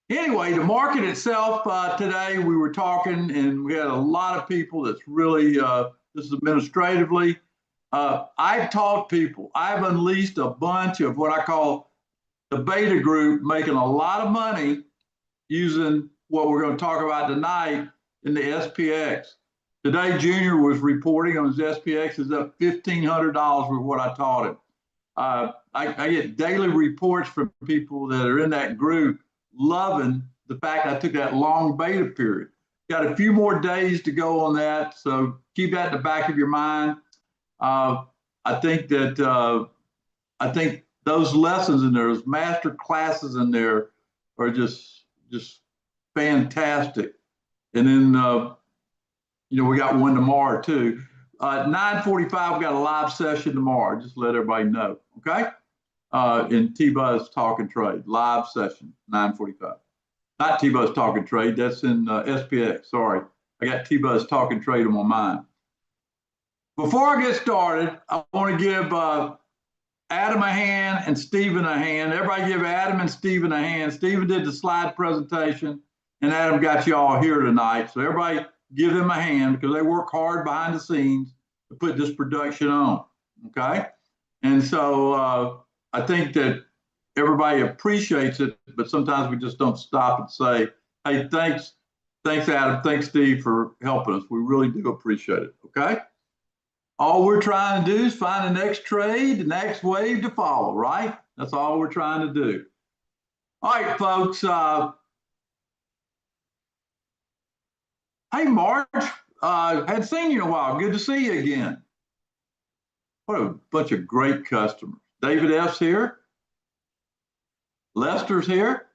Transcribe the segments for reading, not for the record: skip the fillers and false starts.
Anyway, the market itself today, we were talking and we had a lot of people that's really, this is administratively. I've taught people, I've unleashed a bunch of what I call the beta group making a lot of money using what we're going to talk about tonight in the SPX. Today, Junior was reporting on his SPX is up $1,500 with what I taught him. I get daily reports from people that are in that group loving the fact I took that long beta period. Got a few more days to go on that, so keep that in the back of your mind. I think those lessons in there, those master classes in there, are just fantastic. And then we got one tomorrow too. 9:45, we got a live session tomorrow. Just let everybody know, okay? In T-Buzz Talk and Trade, live session, 9:45. Not T-Buzz Talk and Trade, that's in SPX, sorry. I got T-Buzz Talk and Trade on my mind. Before I get started, I want to give Adam a hand and Stephen a hand. Everybody give Adam and Stephen a hand. Stephen did the slide presentation, and Adam got you all here tonight. So everybody give them a hand because they work hard behind the scenes to put this production on, okay? And so I think that everybody appreciates it, but sometimes we just don't stop and say, hey, thanks Adam, thanks Steve for helping us. We really do appreciate it, okay? All we're trying to do is find the next trade, the next wave to follow, right? That's all we're trying to do. All right, folks. Hey, Marge, hadn't seen you in a while. Good to see you again. What a bunch of great customers. David F's here. Lester's here.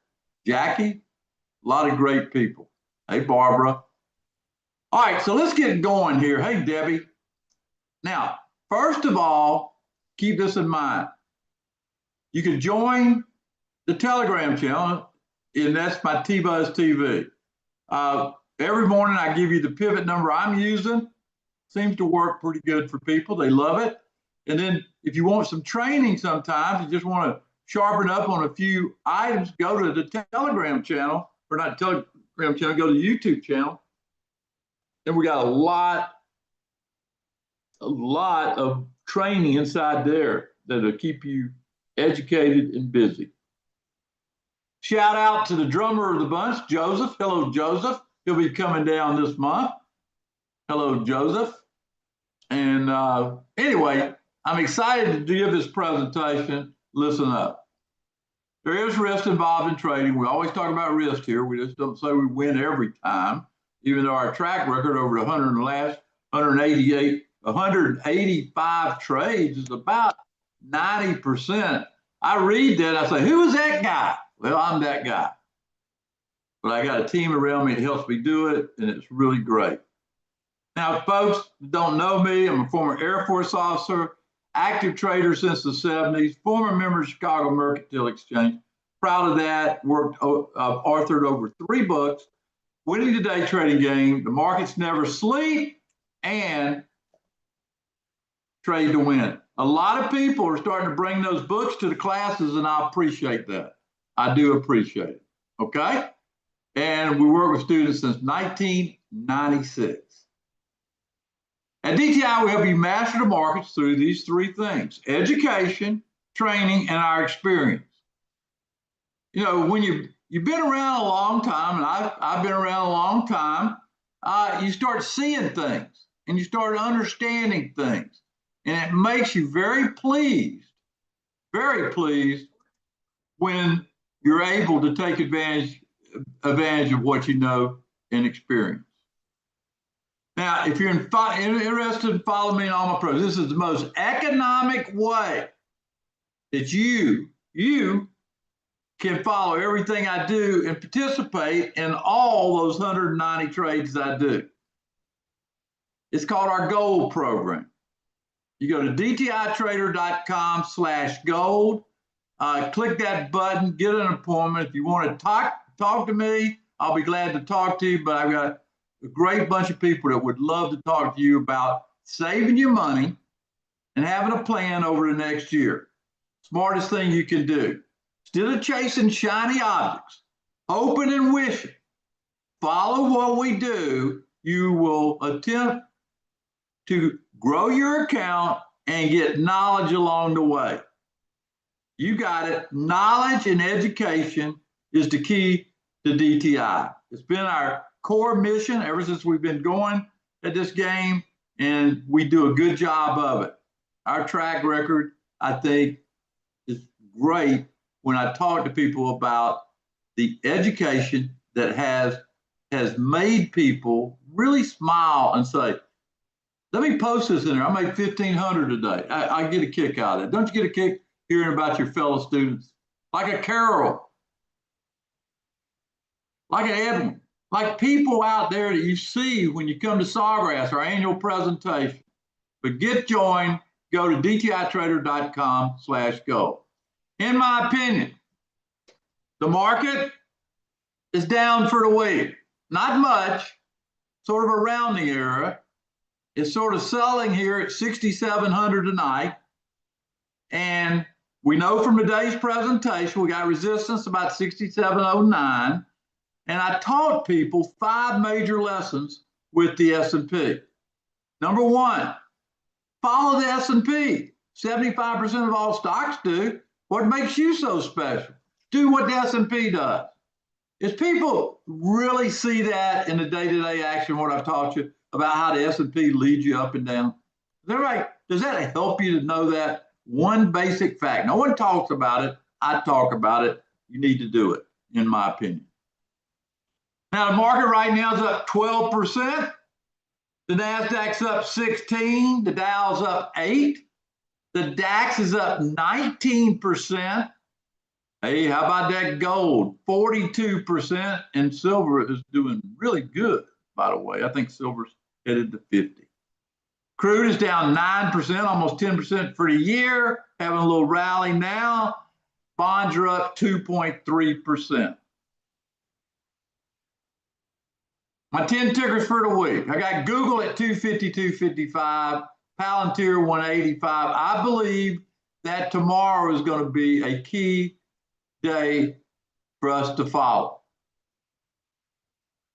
Jackie, a lot of great people. Hey, Barbara. All right, so let's get going here. Hey, Debbie. Now, first of all, keep this in mind. You can join the Telegram channel, and that's my T-Buzz TV. Every morning I give you the pivot number I'm using. Seems to work pretty good for people. They love it. And then if you want some training sometimes, you just want to sharpen up on a few items, go to the Telegram channel, or not Telegram channel, go to the YouTube channel. And we got a lot of training inside there that'll keep you educated and busy. Shout out to the drummer of the bunch, Joseph. Hello, Joseph. He'll be coming down this month. Hello, Joseph. And anyway, I'm excited to give this presentation. Listen up. There is risk involved in trading. We always talk about risk here. We just don't say we win every time, even though our track record over the 185 trades is about 90%. I read that, I say, who is that guy? Well, I'm that guy. But I got a team around me that helps me do it, and it's really great. Now, folks that don't know me, I'm a former Air Force officer, active trader since the 70s, former member of Chicago Mercantile Exchange. Proud of that, authored over 3 books, Winning the Day Trading Game, The Markets Never Sleep, and Trade to Win. A lot of people are starting to bring those books to the classes, and I appreciate that. I do appreciate it, okay? And we work with students since 1996. At DTI, we help you master the markets through these 3 things: education, training, and our experience. You know, when you've been around a long time, and I've been around a long time, you start seeing things, and you start understanding things. And it makes you very pleased when you're able to take advantage of what you know and experience. Now, if you're interested in following me in all my programs, this is the most economic way that you can follow everything I do and participate in all those 190 trades I do. It's called our Gold program. You go to dtitrader.com/gold, click that button, get an appointment. If you want to talk to me, I'll be glad to talk to you, but I've got a great bunch of people that would love to talk to you about saving your money and having a plan over the next year. Smartest thing you can do. Instead of chasing shiny objects, hoping and wishing, follow what we do, you will attempt to grow your account and get knowledge along the way. You got it. Knowledge and education is the key to DTI. It's been our core mission ever since we've been going at this game, and we do a good job of it. Our track record, I think, is great when I talk to people about the education that has made people really smile and say, let me post this in there. I made 1,500 today. I get a kick out of it. Don't you get a kick hearing about your fellow students? Like a Carol, like an Edwin, like people out there that you see when you come to Sawgrass, our annual presentation. But get joined, go to dtitrader.com/go. In my opinion, the market is down for the week. Not much, sort of a rounding error. It's sort of selling here at 6,700 tonight. And we know from today's presentation, we got resistance about 6,709. And I taught people 5 major lessons with the S&P. Number 1, follow the S&P. 75% of all stocks do. What makes you so special? Do what the S&P does. If people really see that in the day-to-day action, what I've taught you about how the S&P leads you up and down, does that help you to know that one basic fact? No one talks about it. I talk about it. You need to do it, in my opinion. Now, the market right now is up 12%. The NASDAQ's up 16. The Dow's up 8. The DAX is up 19%. Hey, how about that gold? 42%, and silver is doing really good, by the way. I think silver's headed to 50. Crude is down 9%, almost 10% for the year, having a little rally now. Bonds are up 2.3%. My 10 tickers for the week. I got Google at 250, 255, Palantir 185. I believe that tomorrow is going to be a key day for us to follow.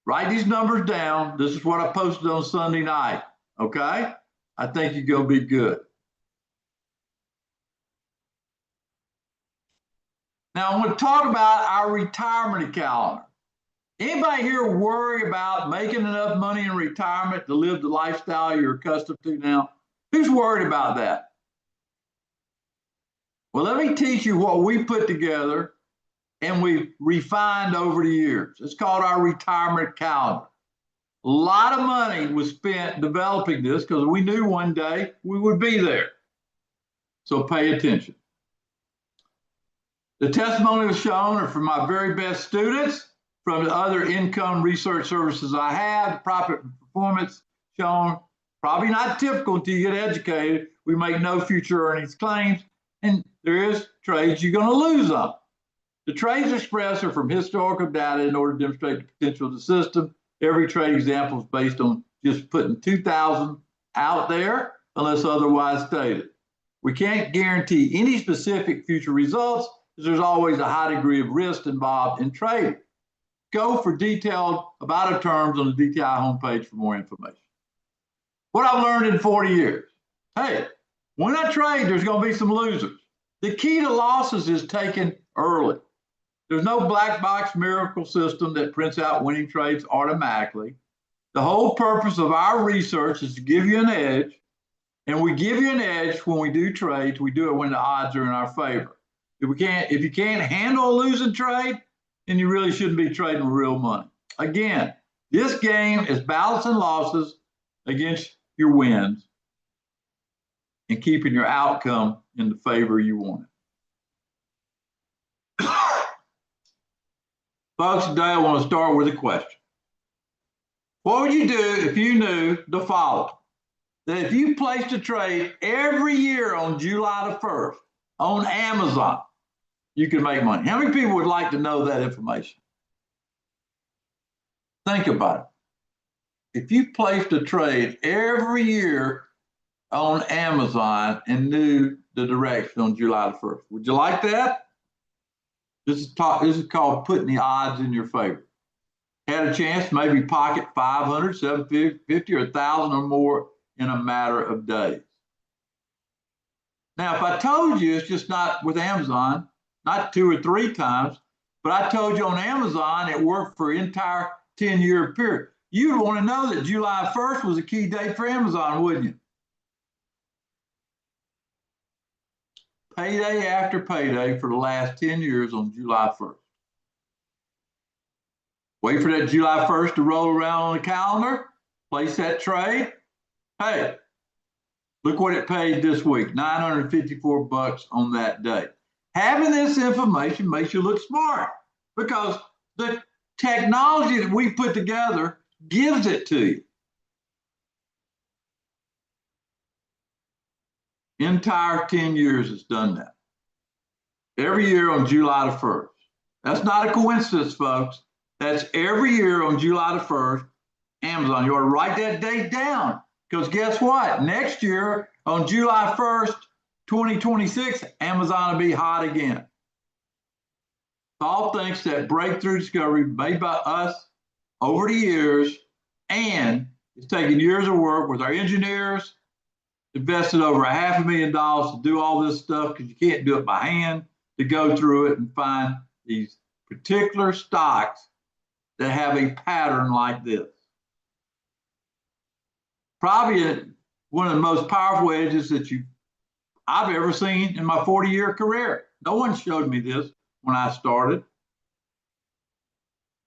Write these numbers down. This is what I posted on Sunday night. Okay? I think you're going to be good. Now, I'm going to talk about our retirement calendar. Anybody here worry about making enough money in retirement to live the lifestyle you're accustomed to now? Who's worried about that? Well, let me teach you what we put together and we've refined over the years. It's called our retirement calendar. A lot of money was spent developing this because we knew one day we would be there. So pay attention. The testimonials shown are from my very best students, from the other income research services I have. Profit and performance shown, probably not typical until you get educated. We make no future earnings claims, and there is trades you're going to lose on. The trades expressed are from historical data in order to demonstrate the potential of the system. Every trade example is based on just putting 2,000 out there unless otherwise stated. We can't guarantee any specific future results because there's always a high degree of risk involved in trading. Go for detailed about our terms on the DTI homepage for more information. What I've learned in 40 years. Hey, when I trade, there's going to be some losers. The key to losses is taken early. There's no black box miracle system that prints out winning trades automatically. The whole purpose of our research is to give you an edge, and we give you an edge when we do trades. We do it when the odds are in our favor. If you can't handle a losing trade, then you really shouldn't be trading real money. Again, this game is balancing losses against your wins and keeping your outcome in the favor you want it. Folks, today I want to start with a question. What would you do if you knew the following? That if you placed a trade every year on July the 1st on Amazon, you could make money. How many people would like to know that information? Think about it. If you placed a trade every year on Amazon and knew the direction on July the 1st, would you like that? This is called putting the odds in your favor. Had a chance to maybe pocket 500, 750, or 1,000 or more in a matter of days. Now, if I told you it's just not with Amazon, not 2 or 3 times, but I told you on Amazon it worked for an entire 10-year period, you'd want to know that July 1st was a key date for Amazon, wouldn't you? Payday after payday for the last 10 years on July 1st. Wait for that July 1st to roll around on the calendar, place that trade. Hey, look what it paid this week, $954 on that day. Having this information makes you look smart because the technology that we put together gives it to you. Entire 10 years it's done that. Every year on July the 1st. That's not a coincidence, folks. That's every year on July the 1st, Amazon. You ought to write that date down because guess what? Next year on July 1st, 2026, Amazon will be hot again. All thanks to that breakthrough discovery made by us over the years, and it's taken years of work with our engineers, invested over $500,000 to do all this stuff because you can't do it by hand, to go through it and find these particular stocks that have a pattern like this. Probably one of the most powerful edges that I've ever seen in my 40-year career. No one showed me this when I started.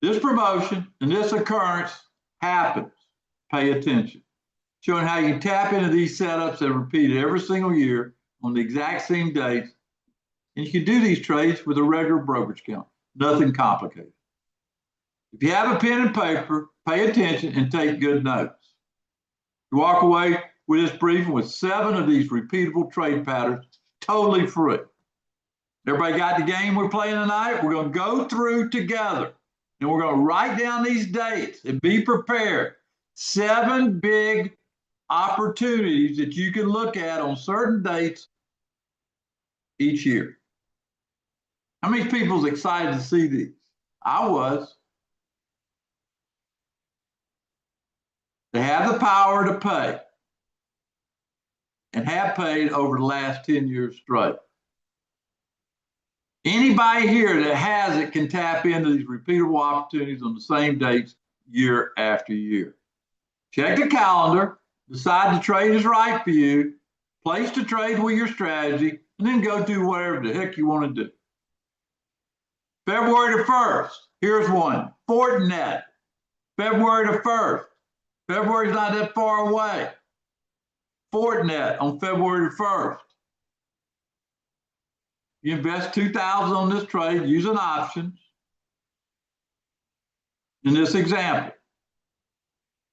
This promotion and this occurrence happens. Pay attention. Showing how you tap into these setups that are repeated every single year on the exact same dates. And you can do these trades with a regular brokerage account. Nothing complicated. If you have a pen and paper, pay attention and take good notes. You walk away with this briefing with 7 of these repeatable trade patterns, totally free. Everybody got the game we're playing tonight? We're going to go through together and we're going to write down these dates and be prepared. 7 big opportunities that you can look at on certain dates each year. How many people's excited to see these? I was. They have the power to pay and have paid over the last 10 years straight. Anybody here that has it can tap into these repeatable opportunities on the same dates year after year. Check the calendar, decide the trade is right for you, place the trade with your strategy, and then go do whatever the heck you want to do. February the 1st, here's one, Fortinet. February the 1st. February's not that far away. Fortinet on February the 1st. You invest $2,000 on this trade using options. In this example,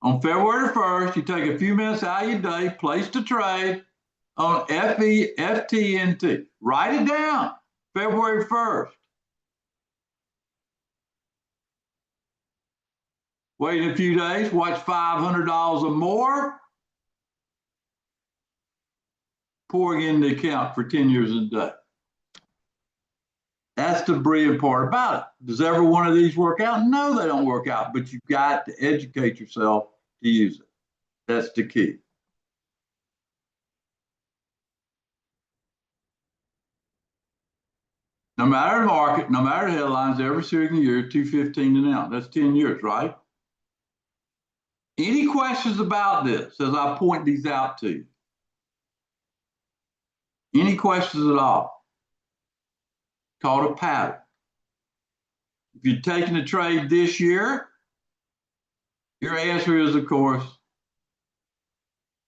on February the 1st, you take a few minutes out of your day, place the trade on FTNT. Write it down, February 1st. Wait a few days, watch $500 or more pouring in the account for 10 years and a day. That's the brilliant part about it. Does every one of these work out? No, they don't work out, but you've got to educate yourself to use it. That's the key. No matter the market, no matter the headlines, every single year, 215 and out. That's 10 years, right? Any questions about this as I point these out to you? Any questions at all? Called a pattern. If you're taking a trade this year, your answer is, of course,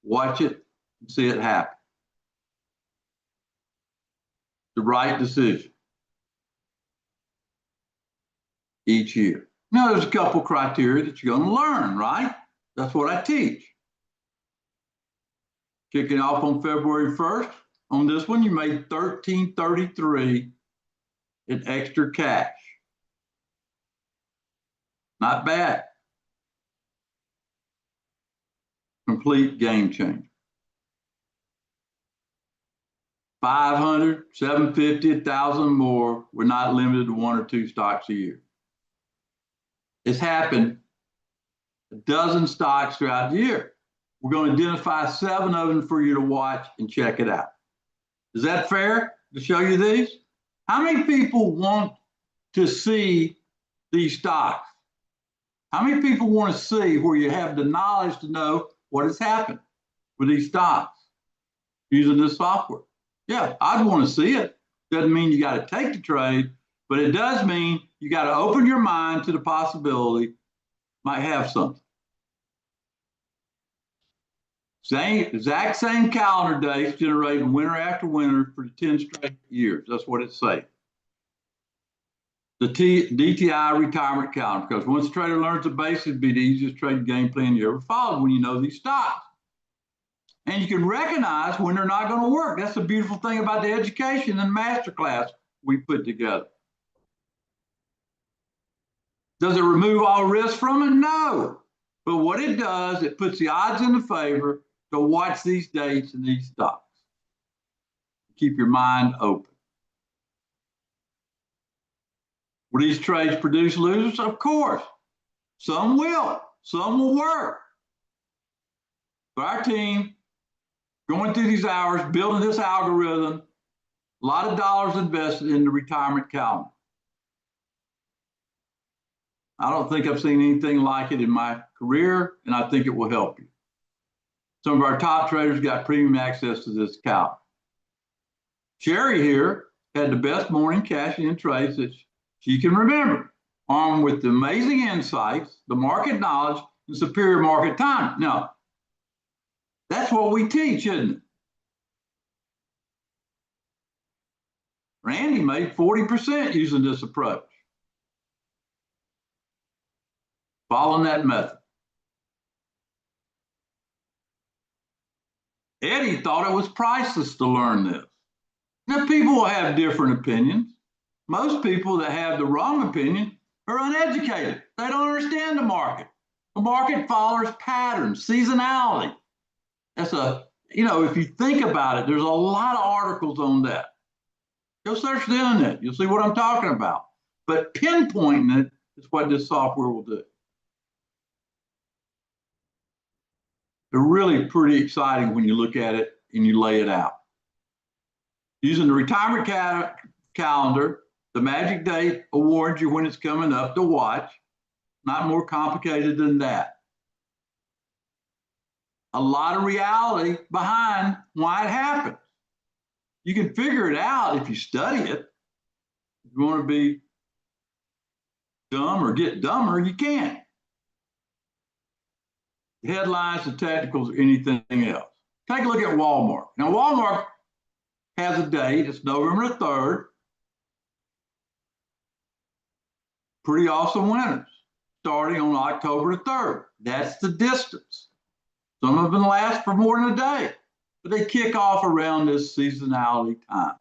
watch it and see it happen. The right decision each year. Now, there's a couple criteria that you're going to learn, right? That's what I teach. Kicking off on February 1st. On this one, you made $13.33 in extra cash. Not bad. Complete game changer. 500, 750, 1,000 more. We're not limited to 1 or 2 stocks a year. It's happened a dozen stocks throughout the year. We're going to identify 7 of them for you to watch and check it out. Is that fair to show you these? How many people want to see these stocks? How many people want to see where you have the knowledge to know what has happened with these stocks using this software? Yeah, I'd want to see it. Doesn't mean you got to take the trade, but it does mean you got to open your mind to the possibility might have something. Exact same calendar dates generating winter after winter for 10 straight years. That's what it's saying. The DTI retirement calendar, because once a trader learns the basics, it'd be the easiest trading game plan you ever followed when you know these stocks. And you can recognize when they're not going to work. That's the beautiful thing about the education and masterclass we put together. Does it remove all risk from it? No. But what it does, it puts the odds in the favor to watch these dates and these stocks. Keep your mind open. Will these trades produce losers? Of course. Some will. Some will work. But our team, going through these hours, building this algorithm, a lot of dollars invested in the retirement calendar. I don't think I've seen anything like it in my career, and I think it will help you. Some of our top traders got premium access to this calendar. Sherry here had the best morning cash-in trades that she can remember, armed with the amazing insights, the market knowledge, and superior market timing. Now, that's what we teach, isn't it? Randy made 40% using this approach, following that method. Eddie thought it was priceless to learn this. Now, people will have different opinions. Most people that have the wrong opinion are uneducated. They don't understand the market. The market follows patterns, seasonality. That's if you think about it, there's a lot of articles on that. Go search the internet. You'll see what I'm talking about. But pinpointing it is what this software will do. They're really pretty exciting when you look at it and you lay it out. Using the retirement calendar, the magic date awards you when it's coming up to watch. Not more complicated than that. A lot of reality behind why it happens. You can figure it out if you study it. If you want to be dumb or get dumber, you can. The headlines, the technicals, or anything else. Take a look at Walmart. Now, Walmart has a date. It's November the 3rd. Pretty awesome winners, starting on October the 3rd. That's the distance. Some of them last for more than a day, but they kick off around this seasonality time.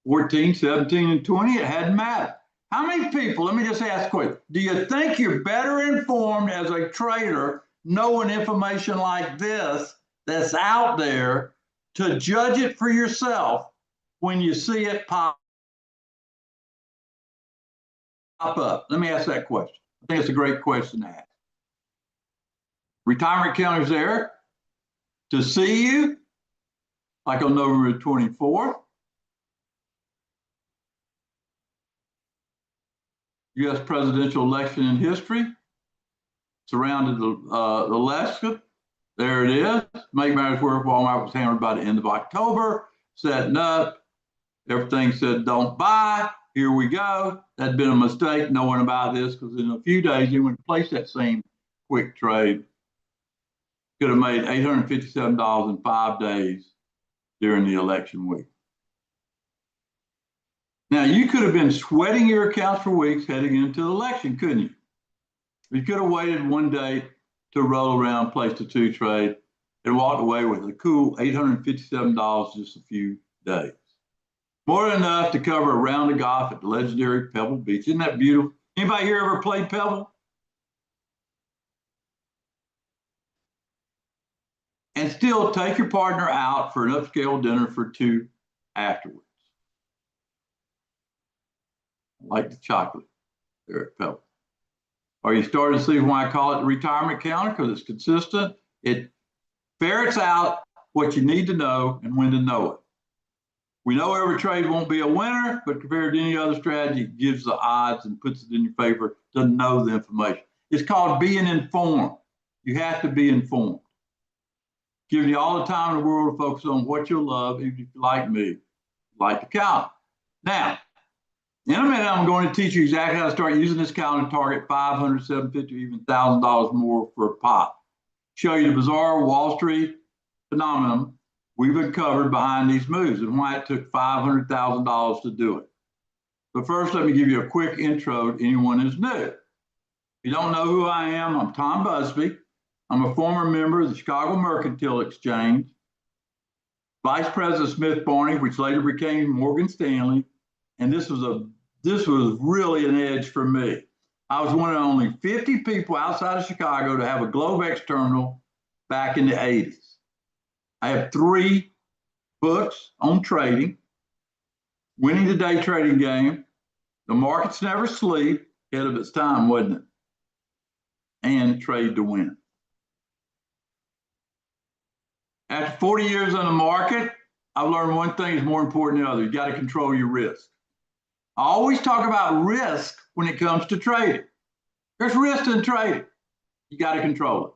14, 17, and 20, it hadn't mattered. How many people, let me just ask quick, do you think you're better informed as a trader knowing information like this that's out there to judge it for yourself when you see it pop up? Let me ask that question. I think it's a great question to ask. Retirement counter's there to see you, like on November 24th. U.S. presidential election in history, surrounded the election. There it is. Make matters worse, Walmart was hammered by the end of October, setting up. Everything said don't buy. Here we go. That'd been a mistake knowing about this, because in a few days you wouldn't place that same quick trade. Could have made $857 in 5 days during the election week. Now, you could have been sweating your accounts for weeks heading into the election, couldn't you? You could have waited one day to roll around, place the 2 trade, and walked away with a cool $857 just a few days. More than enough to cover a round of golf at the legendary Pebble Beach. Isn't that beautiful? Anybody here ever played Pebble? and still take your partner out for an upscale dinner for two afterwards. I like the chocolate there at Pebble. Are you starting to see why I call it the retirement counter? Because it's consistent. It ferrets out what you need to know and when to know it. We know every trade won't be a winner, but compared to any other strategy, it gives the odds and puts it in your favor to know the information. It's called being informed. You have to be informed. Giving you all the time in the world to focus on what you'll love, even if you like me, like the calendar. Now, in a minute, I'm going to teach you exactly how to start using this calendar to target $500, $750, even $1,000 more for a pop. Show you the bizarre Wall Street phenomenon we've uncovered behind these moves and why it took $500,000 to do it. But first, let me give you a quick intro to anyone who's new. If you don't know who I am, I'm Tom Busby. I'm a former member of the Chicago Mercantile Exchange, Vice President of Smith Barney, which later became Morgan Stanley. And this was really an edge for me. I was one of only 50 people outside of Chicago to have a Globex terminal back in the 80s. I have 3 books on trading, winning the day trading game, the markets never sleep, ahead of its time, wasn't it? And trade to win. After 40 years on the market, I've learned one thing is more important than others. You got to control your risk. I always talk about risk when it comes to trading. There's risk in trading. You got to control it.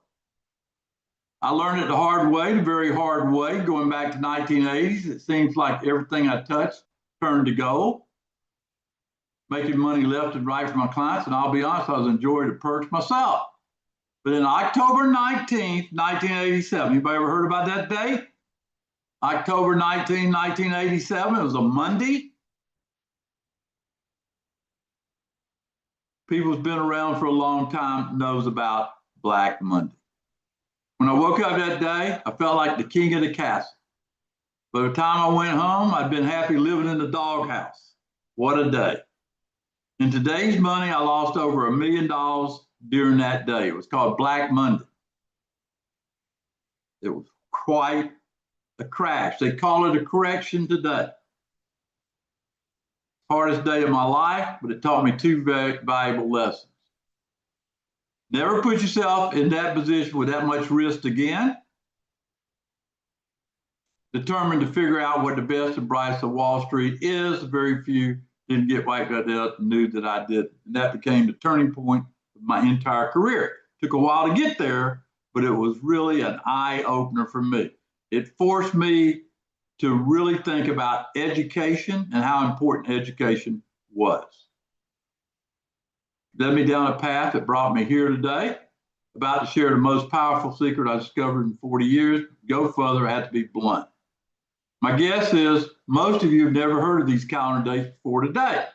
I learned it the hard way, the very hard way, going back to 1980s. It seems like everything I touched turned to gold, making money left and right for my clients. And I'll be honest, I was enjoying the perks myself. But in October 19th, 1987, anybody ever heard about that date? October 19, 1987, it was a Monday. People who's been around for a long time knows about Black Monday. When I woke up that day, I felt like the king of the castle. By the time I went home, I'd been happy living in the doghouse. What a day. In today's money, I lost over $1 million during that day. It was called Black Monday. It was quite a crash. They call it a correction today. Hardest day of my life, but it taught me 2 very valuable lessons. Never put yourself in that position with that much risk again. Determined to figure out what the best and brightest of Wall Street is. Very few didn't get wiped out and knew that I did. And that became the turning point of my entire career. Took a while to get there, but it was really an eye-opener for me. It forced me to really think about education and how important education was. Led me down a path that brought me here today. About to share the most powerful secret I discovered in 40 years. Go further, I have to be blunt. My guess is most of you have never heard of these calendar dates before today.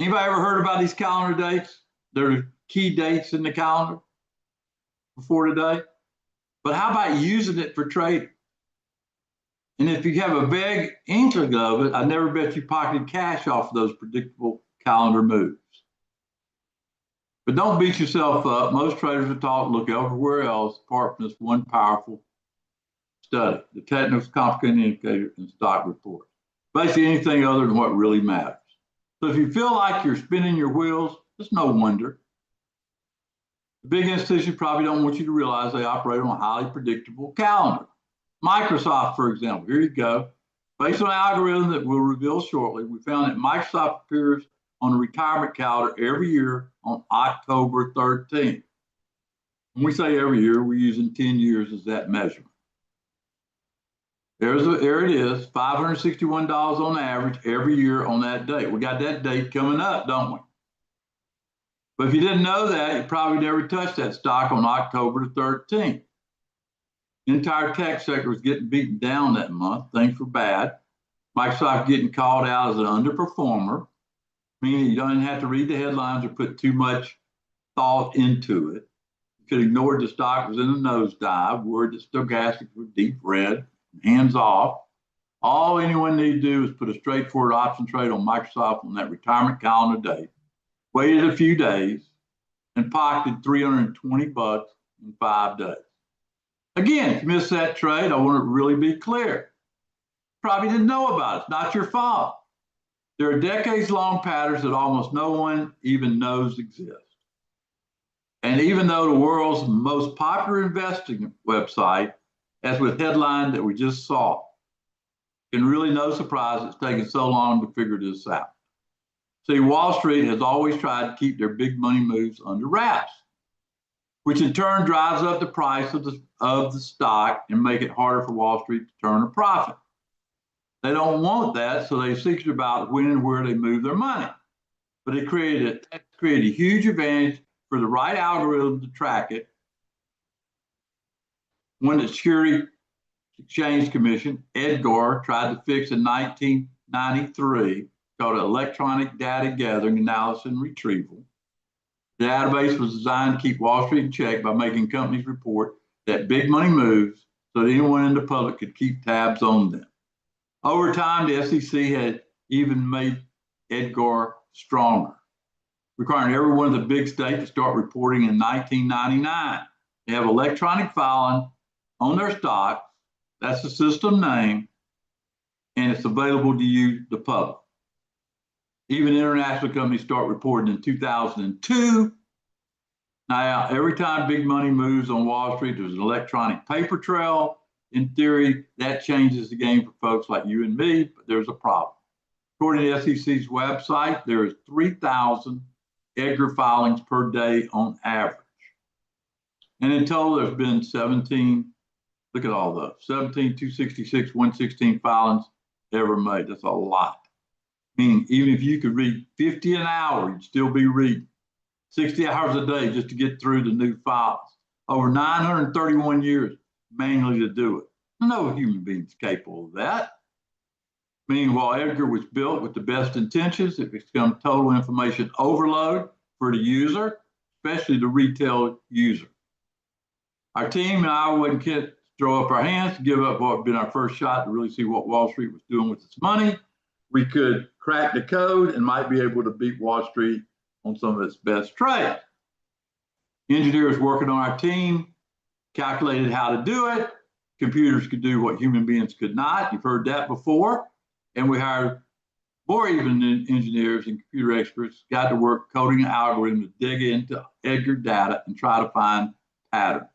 Anybody ever heard about these calendar dates? They're key dates in the calendar before today. But how about using it for trading? And if you have a vague inkling of it, I never bet you pocketed cash off of those predictable calendar moves. But don't beat yourself up. Most traders are taught to look everywhere else apart from this one powerful study, the technical complicated indicator and stock report. Basically anything other than what really matters. So if you feel like you're spinning your wheels, it's no wonder. The big institutions probably don't want you to realize they operate on a highly predictable calendar. Microsoft, for example, here you go. Based on an algorithm that we'll reveal shortly, we found that Microsoft appears on a retirement calendar every year on October 13th. When we say every year, we're using 10 years as that measurement. There it is, $561 on average every year on that date. We got that date coming up, don't we? But if you didn't know that, you probably never touched that stock on October 13th. The entire tech sector was getting beaten down that month. Things were bad. Microsoft getting called out as an underperformer, meaning you don't have to read the headlines or put too much thought into it. You could ignore the stock was in a nosedive, worried that stochastics were deep red, hands off. All anyone needed to do is put a straightforward option trade on Microsoft on that retirement calendar date, waited a few days, and pocketed $320 in 5 days. Again, if you miss that trade, I want to really be clear. Probably didn't know about it. It's not your fault. There are decades-long patterns that almost no one even knows exist. And even though the world's most popular investing website, as with headline that we just saw, and really no surprise it's taken so long to figure this out. See, Wall Street has always tried to keep their big money moves under wraps, which in turn drives up the price of the stock and make it harder for Wall Street to turn a profit. They don't want that, so they secret about when and where they move their money. But it created a huge advantage for the right algorithm to track it. When the Securities Exchange Commission, EDGAR, tried to fix in 1993, called Electronic Data Gathering, Analysis, and Retrieval. The database was designed to keep Wall Street in check by making companies report that big money moves so that anyone in the public could keep tabs on them. Over time, the SEC had even made EDGAR stronger, requiring every one of the big states to start reporting in 1999. They have electronic filing on their stocks. That's the system name, and it's available to you, the public. Even international companies start reporting in 2002. Now, every time big money moves on Wall Street, there's an electronic paper trail. In theory, that changes the game for folks like you and me, but there's a problem. According to the SEC's website, there is 3,000 EDGAR filings per day on average. And in total, there's been 17, look at all those, 17, 266, 116 filings ever made. That's a lot. Meaning, even if you could read 50 an hour, you'd still be reading 60 hours a day just to get through the new files. Over 931 years manually to do it. No human being is capable of that. Meanwhile, EDGAR was built with the best intentions. It becomes total information overload for the user, especially the retail user. Our team and I wouldn't throw up our hands to give up what had been our first shot to really see what Wall Street was doing with its money. We could crack the code and might be able to beat Wall Street on some of its best trades. Engineers working on our team calculated how to do it. Computers could do what human beings could not. You've heard that before. And we hired more even engineers and computer experts, got to work coding an algorithm to dig into EDGAR data and try to find patterns.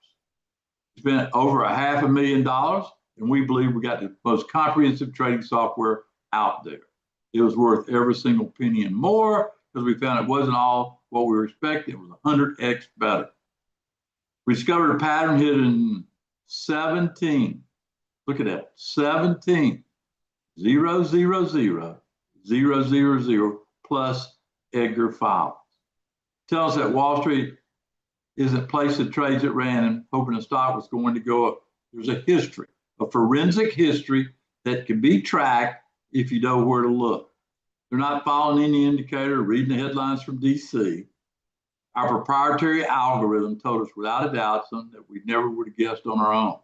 Spent over $500,000, and we believe we got the most comprehensive trading software out there. It was worth every single penny and more because we found it wasn't all what we were expecting. It was 100x better. We discovered a pattern hidden in 17. Look at that, 17. 0, 0, 0, 0, 0, 0 plus EDGAR files. Tells us that Wall Street isn't placing trades at random, hoping the stock was going to go up. There's a history, a forensic history that can be tracked if you know where to look. They're not following any indicator, reading the headlines from DC. Our proprietary algorithm told us without a doubt something that we never would have guessed on our own.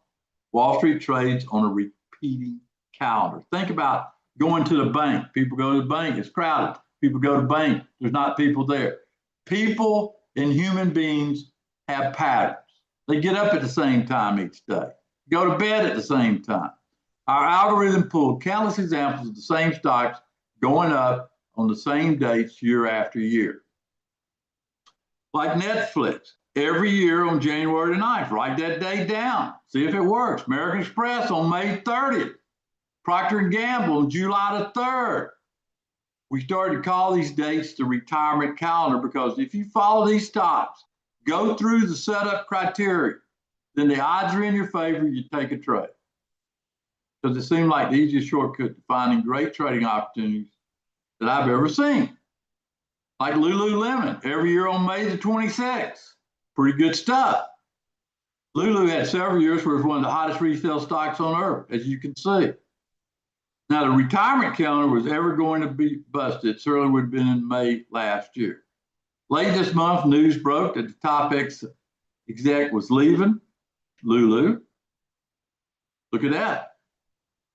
Wall Street trades on a repeating calendar. Think about going to the bank. People go to the bank, it's crowded. People go to the bank, there's not people there. People and human beings have patterns. They get up at the same time each day, go to bed at the same time. Our algorithm pulled countless examples of the same stocks going up on the same dates year after year. Like Netflix, every year on January the 9th, write that date down, see if it works. American Express on May 30th. Procter & Gamble on July the 3rd. We started to call these dates the retirement calendar because if you follow these stocks, go through the setup criteria, then the odds are in your favor, you take a trade. Because it seemed like the easiest shortcut to finding great trading opportunities that I've ever seen. Like Lululemon, every year on May the 26th. Pretty good stuff. Lulu had several years where it was one of the hottest retail stocks on earth, as you can see. Now, the retirement calendar was ever going to be busted. It certainly would have been in May last year. Late this month, news broke that the top exec was leaving Lulu. Look at that.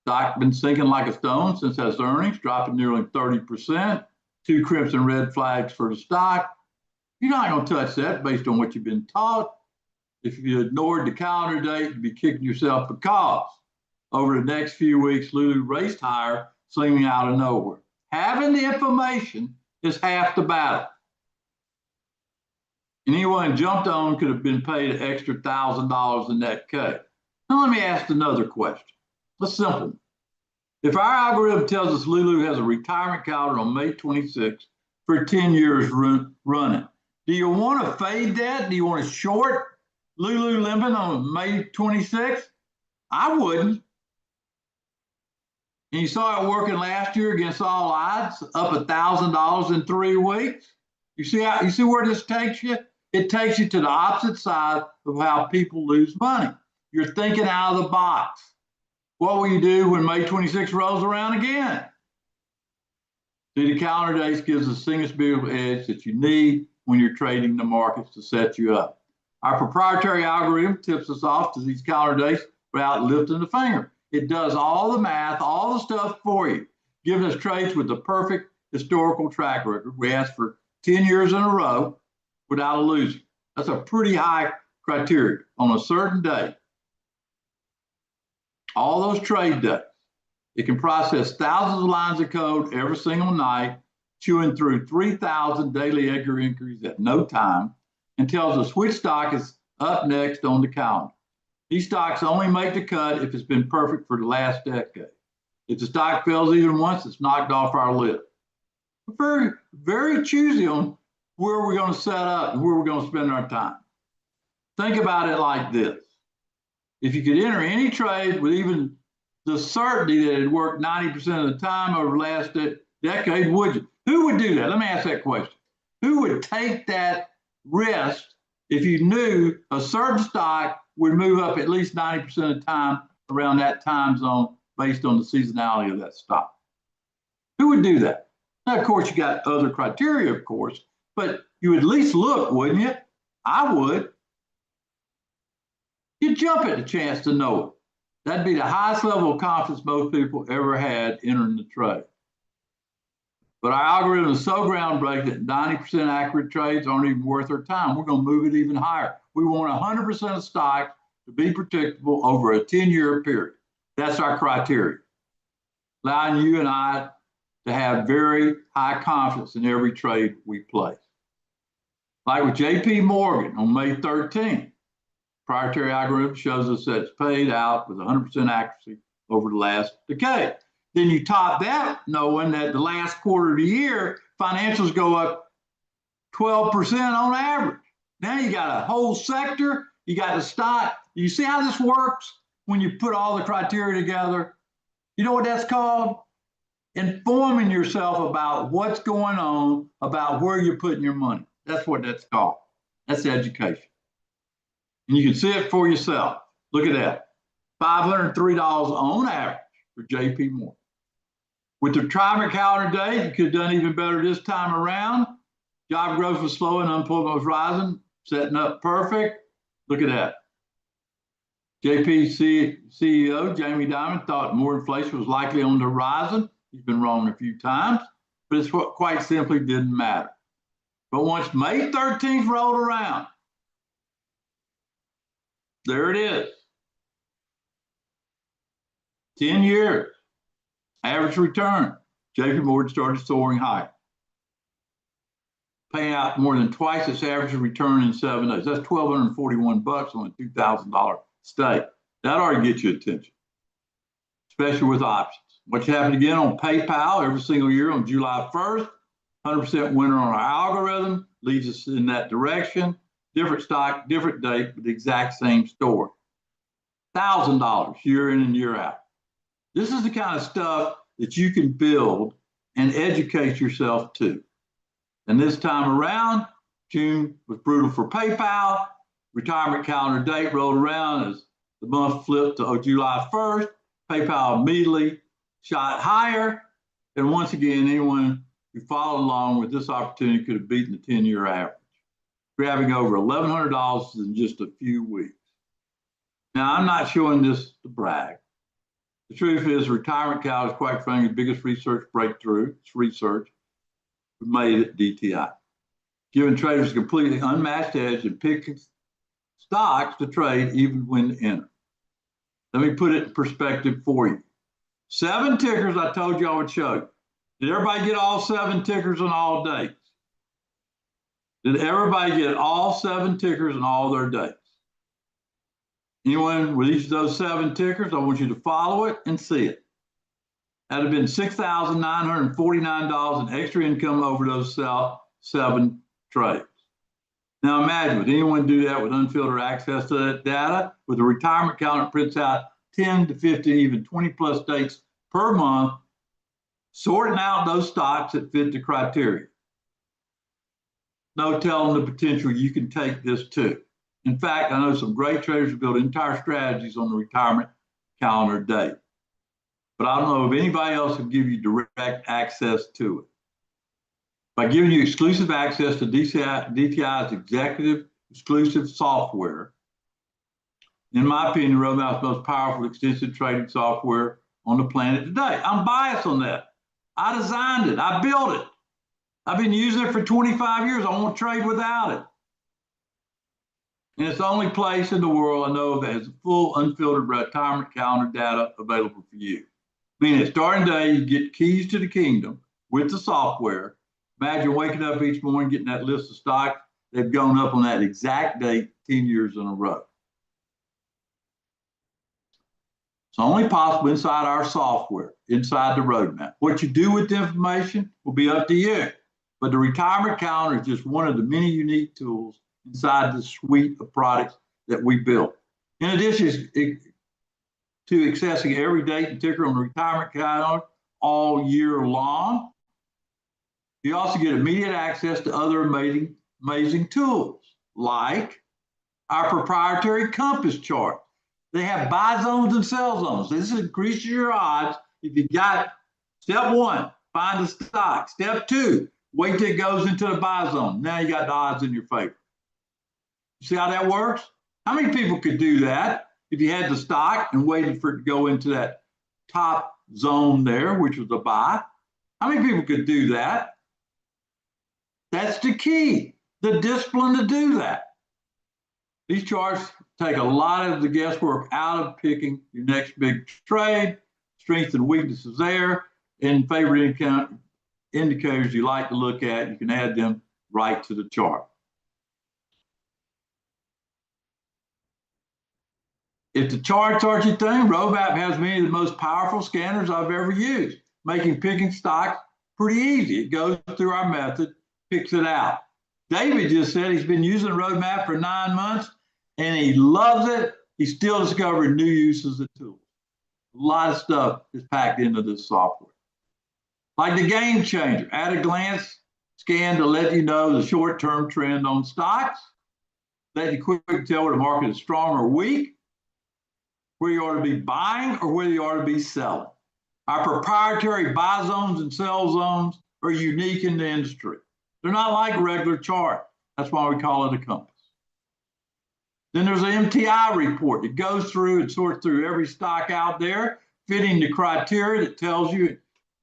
Stock been sinking like a stone since its earnings, dropping nearly 30%. 2 crimson red flags for the stock. You're not going to touch that based on what you've been taught. if you ignored the calendar date, you'd be kicking yourself because over the next few weeks, Lulu raced higher, seeming out of nowhere. Having the information is half the battle. Anyone jumped on could have been paid an extra $1,000 in that case. Now let me ask another question. A simple one. If our algorithm tells us Lulu has a retirement calendar on May 26th for 10 years running, do you want to fade that? Do you want to short Lululemon on May 26th? I wouldn't. And you saw it working last year against all odds, up $1,000 in 3 weeks. You see where this takes you? It takes you to the opposite side of how people lose money. You're thinking out of the box. What will you do when May 26 rolls around again? See, the calendar dates gives the single biggest edge that you need when you're trading the markets to set you up. Our proprietary algorithm tips us off to these calendar dates without lifting the finger. It does all the math, all the stuff for you, giving us trades with the perfect historical track record. We ask for 10 years in a row without a losing. That's a pretty high criteria on a certain day. All those trade days. It can process thousands of lines of code every single night, chewing through 3,000 daily EDGAR inquiries at no time, and tells us which stock is up next on the calendar. These stocks only make the cut if it's been perfect for the last decade. If the stock fails even once, it's knocked off our list. We're very, very choosy on where we're going to set up and where we're going to spend our time. Think about it like this. If you could enter any trade with even the certainty that it worked 90% of the time over the last decade, would you? Who would do that? Let me ask that question. Who would take that risk if you knew a certain stock would move up at least 90% of the time around that time zone based on the seasonality of that stock? Who would do that? Now, of course, you got other criteria, of course, but you would at least look, wouldn't you? I would. You'd jump at the chance to know it. That'd be the highest level of confidence most people ever had entering the trade. But our algorithm is so groundbreaking that 90% accurate trades aren't even worth our time. We're going to move it even higher. We want 100% of stocks to be predictable over a 10-year period. That's our criteria, allowing you and I to have very high confidence in every trade we place. Like with JP Morgan on May 13th, proprietary algorithm shows us that it's paid out with 100% accuracy over the last decade. Then you top that knowing that the last quarter of the year, financials go up 12% on average. Now you got a whole sector, you got the stock. You see how this works when you put all the criteria together? You know what that's called? Informing yourself about what's going on, about where you're putting your money. That's what that's called. That's education. And you can see it for yourself. Look at that. $503 on average for JP Morgan. With the retirement calendar date, you could have done even better this time around. Job growth was slow and unemployment was rising, setting up perfect. Look at that. JP CEO Jamie Dimon thought more inflation was likely on the horizon. He's been wrong a few times, but it's what quite simply didn't matter. But once May 13th rolled around, there it is. 10 years, average return. JP Morgan started soaring higher, paying out more than twice its average return in 7 days. That's $1,241 on a $2,000 stake. That ought to get your attention, especially with options. What happened again on PayPal every single year on July 1st, 100% winner on our algorithm, leads us in that direction. Different stock, different date, but the exact same story. $1,000 year in and year out. This is the kind of stuff that you can build and educate yourself to. And this time around, June was brutal for PayPal. Retirement calendar date rolled around as the month flipped to July 1st. PayPal immediately shot higher. And once again, anyone who followed along with this opportunity could have beaten the 10-year average, grabbing over $1,100 in just a few weeks. Now, I'm not showing this to brag. The truth is, retirement calendar is quite frankly the biggest research breakthrough. It's research we made at DTI, giving traders a completely unmatched edge in picking stocks to trade, even when to enter. Let me put it in perspective for you. 7 tickers I told you I would show you. Did everybody get all 7 tickers on all dates? Did everybody get all 7 tickers on all their dates? Anyone with each of those 7 tickers, I want you to follow it and see it. That'd have been $6,949 in extra income over those 7 trades. Now imagine, would anyone do that with unfiltered access to that data? With a retirement account that prints out 10 to 15, even 20 plus dates per month, sorting out those stocks that fit the criteria. No telling the potential you can take this to. In fact, I know some great traders who build entire strategies on the retirement calendar date. But I don't know if anybody else will give you direct access to it. By giving you exclusive access to DTI's executive exclusive software, in my opinion, Roadmap's most powerful extensive trading software on the planet today. I'm biased on that. I designed it. I built it. I've been using it for 25 years. I won't trade without it. And it's the only place in the world I know that has full unfiltered retirement calendar data available for you. Meaning at starting day, you get keys to the kingdom with the software. Imagine waking up each morning, getting that list of stocks. They've gone up on that exact date 10 years in a row. It's only possible inside our software, inside the roadmap. What you do with the information will be up to you. But the retirement calendar is just one of the many unique tools inside the suite of products that we built. In addition to accessing every date and ticker on the retirement calendar all year long, you also get immediate access to other amazing tools, like our proprietary compass chart. They have buy zones and sell zones. This increases your odds if you got step 1, find the stock. Step 2, wait till it goes into the buy zone. Now you got the odds in your favor. See how that works? How many people could do that if you had the stock and waited for it to go into that top zone there, which was a buy? How many people could do that? That's the key, the discipline to do that. These charts take a lot of the guesswork out of picking your next big trade, strengths and weaknesses there, and favorite indicators you like to look at. You can add them right to the chart. If the charts aren't your thing, Roadmap has many of the most powerful scanners I've ever used, making picking stocks pretty easy. It goes through our method, picks it out. David just said he's been using Roadmap for 9 months and he loves it. He's still discovering new uses of tools. A lot of stuff is packed into this software. Like the game changer, at a glance scan to let you know the short-term trend on stocks, let you quickly tell where the market is strong or weak, where you ought to be buying or where you ought to be selling. Our proprietary buy zones and sell zones are unique in the industry. They're not like a regular chart. That's why we call it a compass. Then there's an MTI report. It goes through and sorts through every stock out there, fitting the criteria that tells you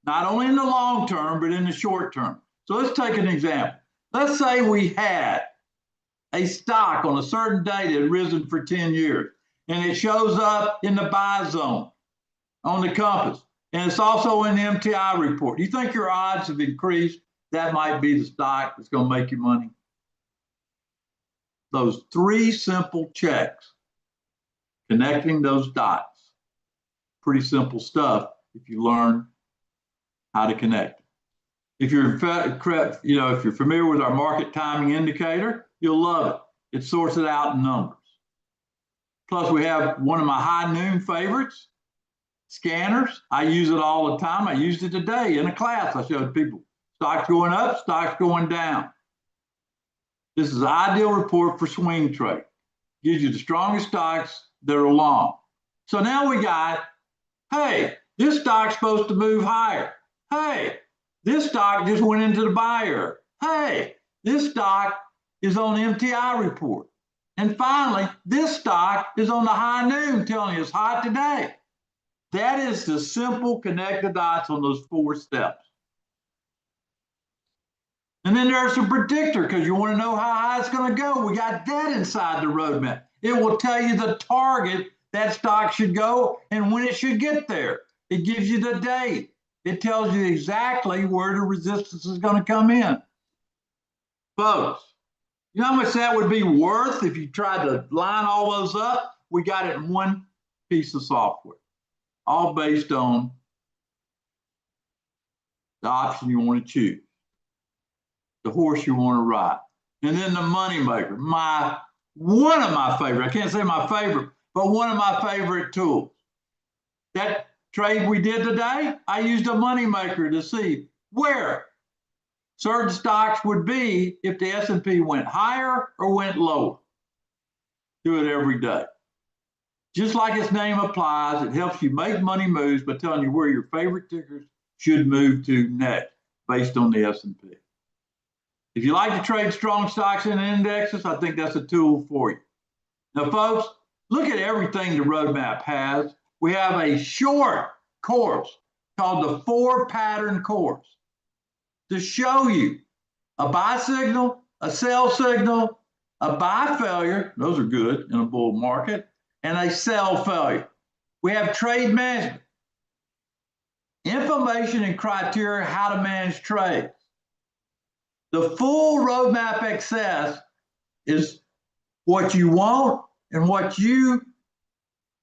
not only in the long term, but in the short term. So let's take an example. Let's say we had a stock on a certain date that had risen for 10 years, and it shows up in the buy zone on the compass, and it's also in the MTI report. Do you think your odds have increased? That might be the stock that's going to make you money. Those 3 simple checks, connecting those dots, pretty simple stuff if you learn how to connect. If you're familiar with our market timing indicator, you'll love it. It sorts it out in numbers. Plus, we have one of my high noon favorites, scanners. I use it all the time. I used it today in a class. I showed people stocks going up, stocks going down. This is an ideal report for swing trade. Gives you the strongest stocks that are long. So now we got, hey, this stock's supposed to move higher. Hey, this stock just went into the buyer. Hey, this stock is on the MTI report. And finally, this stock is on the high noon telling you it's hot today. That is the simple connect the dots on those 4 steps. And then there's a predictor because you want to know how high it's going to go. We got that inside the roadmap. It will tell you the target that stock should go and when it should get there. It gives you the date. It tells you exactly where the resistance is going to come in. Folks, you know how much that would be worth if you tried to line all those up? We got it in one piece of software, all based on the option you want to choose, the horse you want to ride, and then the money maker. One of my favorite, I can't say my favorite, but one of my favorite tools. That trade we did today, I used a money maker to see where certain stocks would be if the S&P went higher or went lower. Do it every day. Just like its name applies, it helps you make money moves by telling you where your favorite tickers should move to next based on the S&P. If you like to trade strong stocks and indexes, I think that's a tool for you. Now, folks, look at everything the roadmap has. We have a short course called the 4-pattern course to show you a buy signal, a sell signal, a buy failure, those are good in a bull market, and a sell failure. We have trade management, information and criteria how to manage trades. The full roadmap access is what you want and what you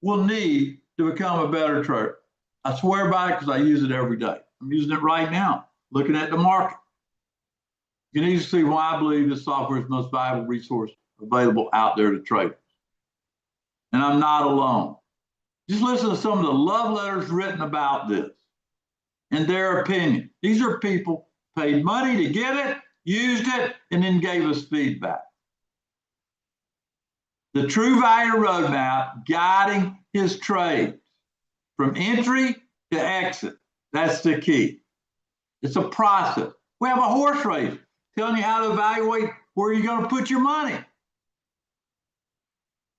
will need to become a better trader. I swear by it because I use it every day. I'm using it right now, looking at the market. You can easily see why I believe this software is the most valuable resource available out there to traders. And I'm not alone. Just listen to some of the love letters written about this and their opinion. These are people paid money to get it, used it, and then gave us feedback. The true value roadmap guiding his trades from entry to exit. That's the key. It's a process. We have a horse race telling you how to evaluate where you're going to put your money.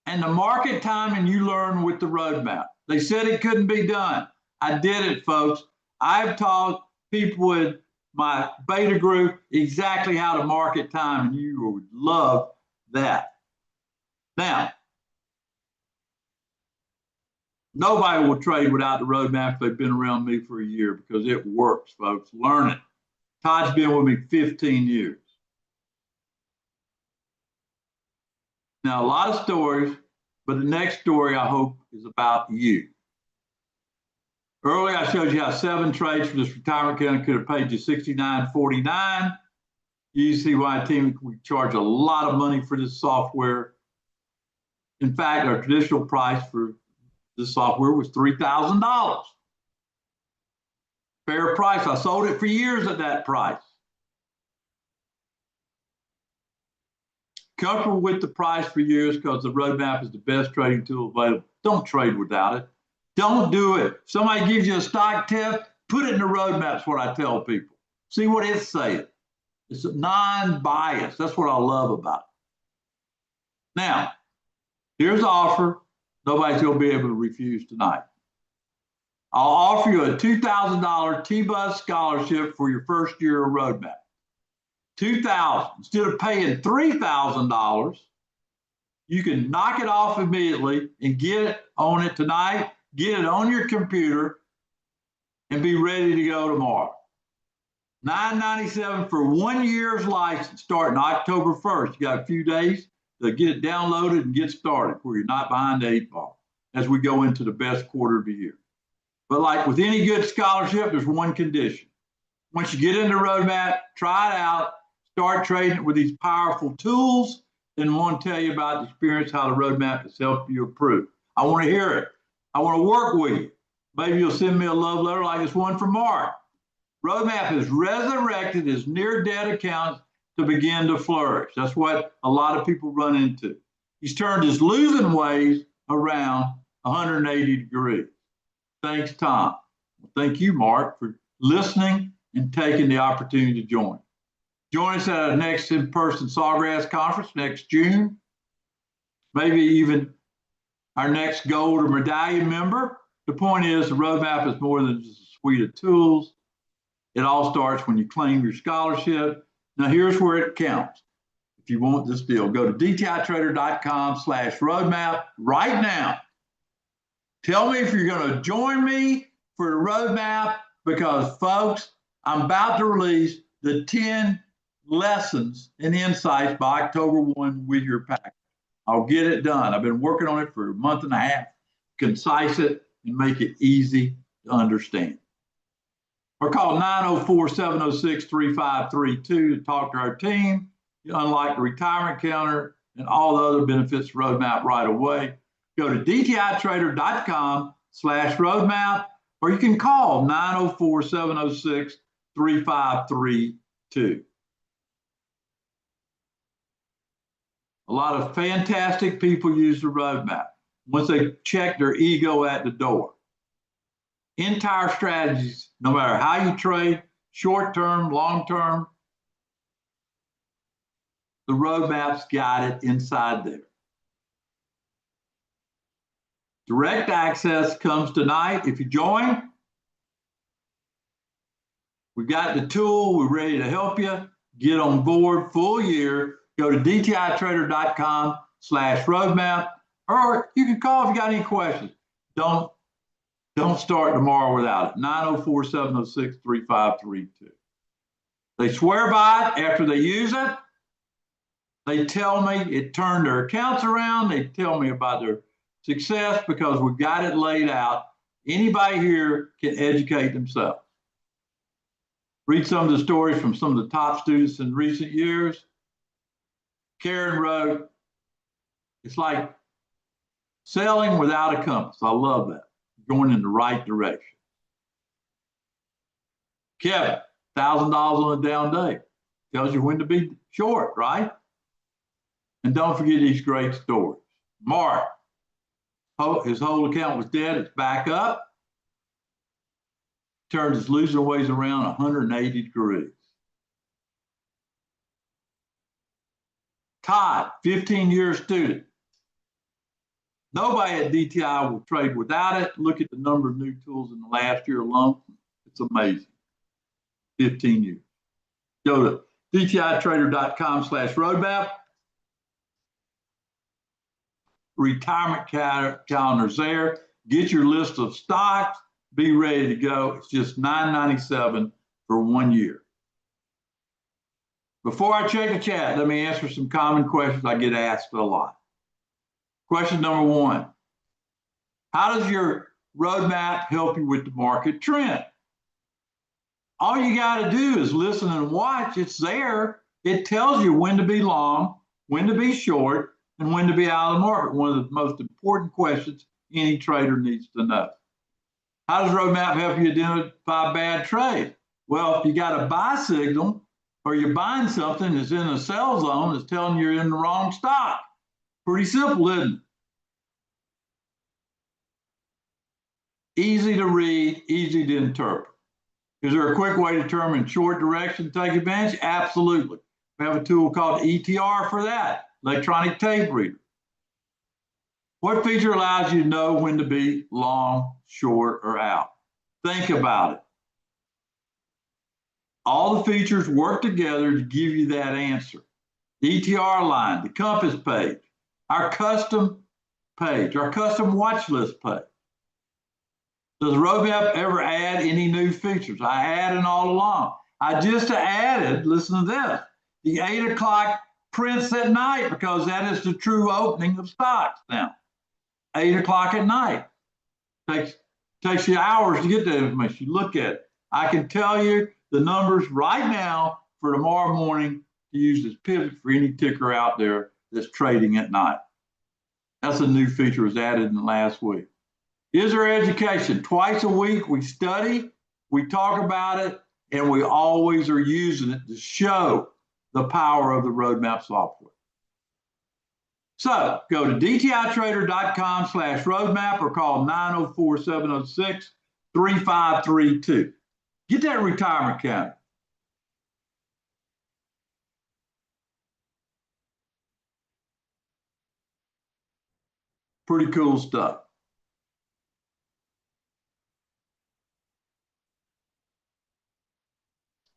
And the market timing you learn with the roadmap. They said it couldn't be done. I did it, folks. I've taught people with my beta group exactly how to market time, and you would love that. Now, nobody will trade without the roadmap if they've been around me for a year because it works, folks. Learn it. Todd's been with me 15 years. Now, a lot of stories, but the next story I hope is about you. Earlier, I showed you how 7 trades for this retirement account could have paid you $69.49. You see why we charge a lot of money for this software. In fact, our traditional price for this software was $3,000. Fair price. I sold it for years at that price. Comfortable with the price for years because the roadmap is the best trading tool available. Don't trade without it. Don't do it. If somebody gives you a stock tip, put it in the roadmap, is what I tell people. See what it's saying. It's non-biased. That's what I love about it. Now, here's the offer nobody's going to be able to refuse tonight. I'll offer you a $2,000 T-Buzz scholarship for your first year of roadmap. $2,000. Instead of paying $3,000, you can knock it off immediately and get it on it tonight, get it on your computer, and be ready to go tomorrow. $9.97 for 1 year's license starting October 1st. You got a few days to get it downloaded and get started where you're not behind the 8 ball as we go into the best quarter of the year. But like with any good scholarship, there's one condition. Once you get in the roadmap, try it out, start trading it with these powerful tools, and I want to tell you about the experience, how the roadmap has helped you improve. I want to hear it. I want to work with you. Maybe you'll send me a love letter like this one from Mark. Roadmap has resurrected his near-dead accounts to begin to flourish. That's what a lot of people run into. He's turned his losing ways around 180 degrees. Thanks, Tom. Well, thank you, Mark, for listening and taking the opportunity to join. Join us at our next in-person Sawgrass Conference next June. Maybe even our next gold or medallion member. The point is, the roadmap is more than just a suite of tools. It all starts when you claim your scholarship. Now, here's where it counts. If you want this deal. Go to dtitrader.com/roadmap right now. Tell me if you're going to join me for the roadmap, because folks, I'm about to release the 10 lessons and insights by October 1 with your package. I'll get it done. I've been working on it for a month and a half, concise it and make it easy to understand. Or call 904-706-3532 to talk to our team. Unlike the retirement counter and all the other benefits roadmap right away, go to dtitrader.com/roadmap, or you can call 904-706-3532. A lot of fantastic people use the roadmap once they check their ego at the door. Entire strategies, no matter how you trade, short-term, long-term, the roadmap's got it inside there. Direct access comes tonight. If you join, we've got the tool. We're ready to help you. Get on board full year. Go to dtitrader.com/roadmap, or you can call if you got any questions. Don't start tomorrow without it. 904-706-3532. They swear by it after they use it. They tell me it turned their accounts around. They tell me about their success because we've got it laid out. Anybody here can educate themselves. Read some of the stories from some of the top students in recent years. Karen wrote, it's like sailing without a compass. I love that. Going in the right direction. Kevin, $1,000 on a down day. Tells you when to be short, right? And don't forget these great stories. Mark, his whole account was dead. It's back up. Turned his losing ways around 180 degrees. Todd, 15-year student. Nobody at DTI will trade without it. Look at the number of new tools in the last year alone. It's amazing. 15 years. Go to dtitrader.com/roadmap. Retirement calendar's there. Get your list of stocks. Be ready to go. It's just $9.97 for 1 year. Before I check the chat, let me answer some common questions I get asked a lot. Question number 1, how does your roadmap help you with the market trend? All you got to do is listen and watch. It's there. It tells you when to be long, when to be short, and when to be out of the market. One of the most important questions any trader needs to know. How does roadmap help you identify bad trades? Well, if you got a buy signal or you're buying something that's in a sell zone that's telling you you're in the wrong stock. Pretty simple, isn't it? Easy to read, easy to interpret. Is there a quick way to determine short direction to take advantage? Absolutely. We have a tool called EDGAR for that, electronic tape reader. What feature allows you to know when to be long, short, or out? Think about it. All the features work together to give you that answer. The EDGAR line, the compass page, our custom page, our custom watch list page. Does roadmap ever add any new features? I add them all along. I just added, listen to this, the 8 o'clock prints at night, because that is the true opening of stocks now. 8 o'clock at night. Takes you hours to get that information. You look at it. I can tell you the numbers right now for tomorrow morning to use as pivot for any ticker out there that's trading at night. That's a new feature was added in the last week. Is there education? Twice a week we study, we talk about it, and we always are using it to show the power of the roadmap software. So go to dtitrader.com/roadmap or call 904-706-3532. Get that retirement counter. Pretty cool stuff.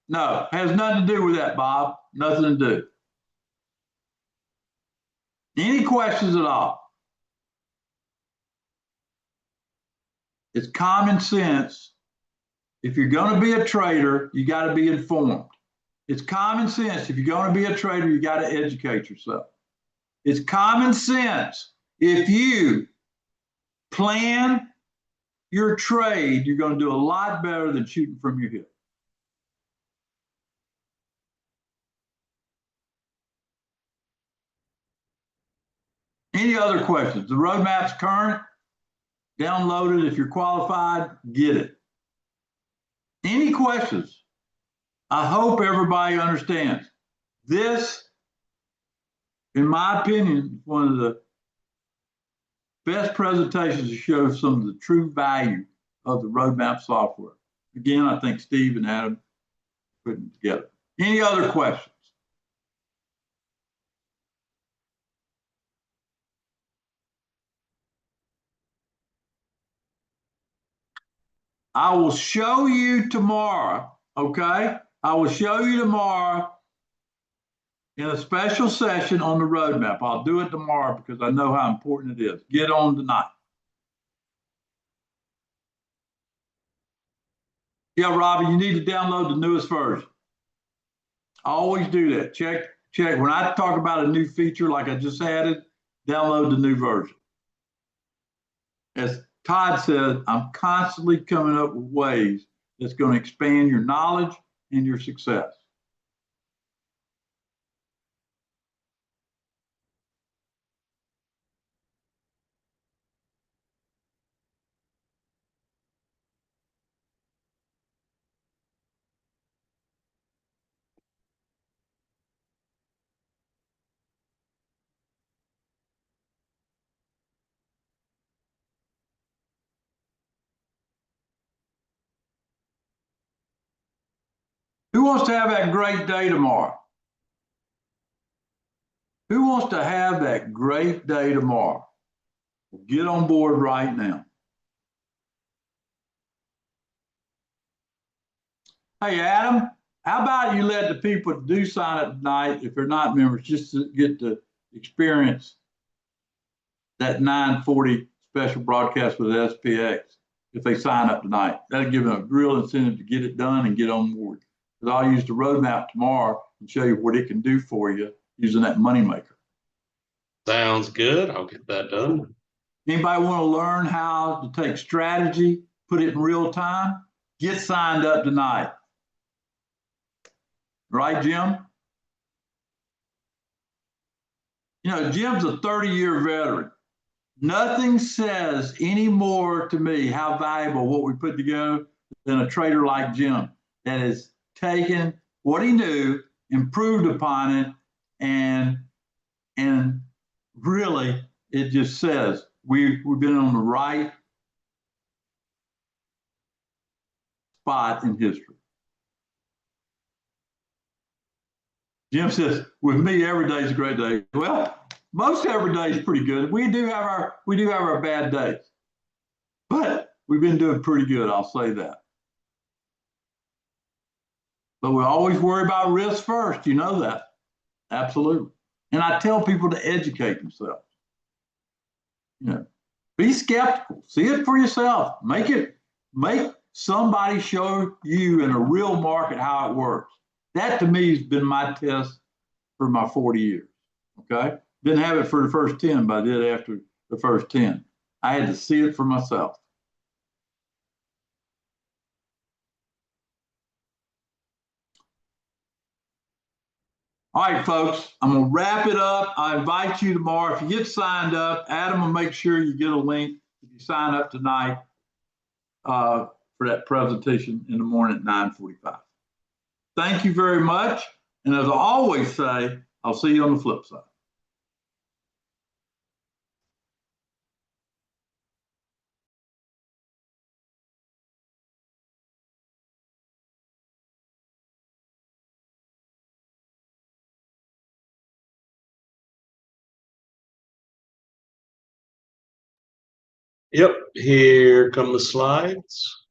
No, has nothing to do with that, Bob. Nothing to do. Any questions at all? It's common sense. If you're going to be a trader, you got to be informed. It's common sense. If you're going to be a trader, you got to educate yourself. It's common sense. If you plan your trade, you're going to do a lot better than shooting from your hip. Any other questions? The roadmap's current. Download it. If you're qualified, get it. Any questions? I hope everybody understands. This, in my opinion, is one of the best presentations to show some of the true value of the roadmap software. Again, I think Steve and Adam put it together. Any other questions? I will show you tomorrow, okay? I will show you tomorrow in a special session on the roadmap. I'll do it tomorrow because I know how important it is. Get on tonight. Yeah, Robbie, you need to download the newest version. I always do that. Check. When I talk about a new feature like I just added, download the new version. As Todd said, I'm constantly coming up with ways that's going to expand your knowledge and your success. Who wants to have that great day tomorrow? Who wants to have that great day tomorrow? Get on board right now. Hey, Adam, how about you let the people that do sign up tonight, if they're not members, just to get to experience that 9:40 special broadcast with SPX if they sign up tonight. That'll give them a real incentive to get it done and get on board. Because I'll use the roadmap tomorrow and show you what it can do for you using that moneymaker. Sounds good. I'll get that done. Anybody want to learn how to take strategy, put it in real time? Get signed up tonight. Right, Jim? You know, Jim's a 30-year veteran. Nothing says any more to me how valuable what we put together than a trader like Jim that has taken what he knew, improved upon it, and really it just says we've been on the right spot in history. Jim says, with me, every day is a great day. Well, most every day is pretty good. We do have our bad days, but we've been doing pretty good. I'll say that. But we always worry about risk first. You know that. Absolutely. And I tell people to educate themselves. You know, be skeptical. See it for yourself. Make somebody show you in a real market how it works. That to me has been my test for my 40 years. Okay. Didn't have it for the first 10, but I did after the first 10. I had to see it for myself. All right, folks, I'm going to wrap it up. I invite you tomorrow. If you get signed up, Adam will make sure you get a link if you sign up tonight for that presentation in the morning at 9:45. Thank you very much. And as I always say, I'll see you on the flip side. Yep, here come the slides.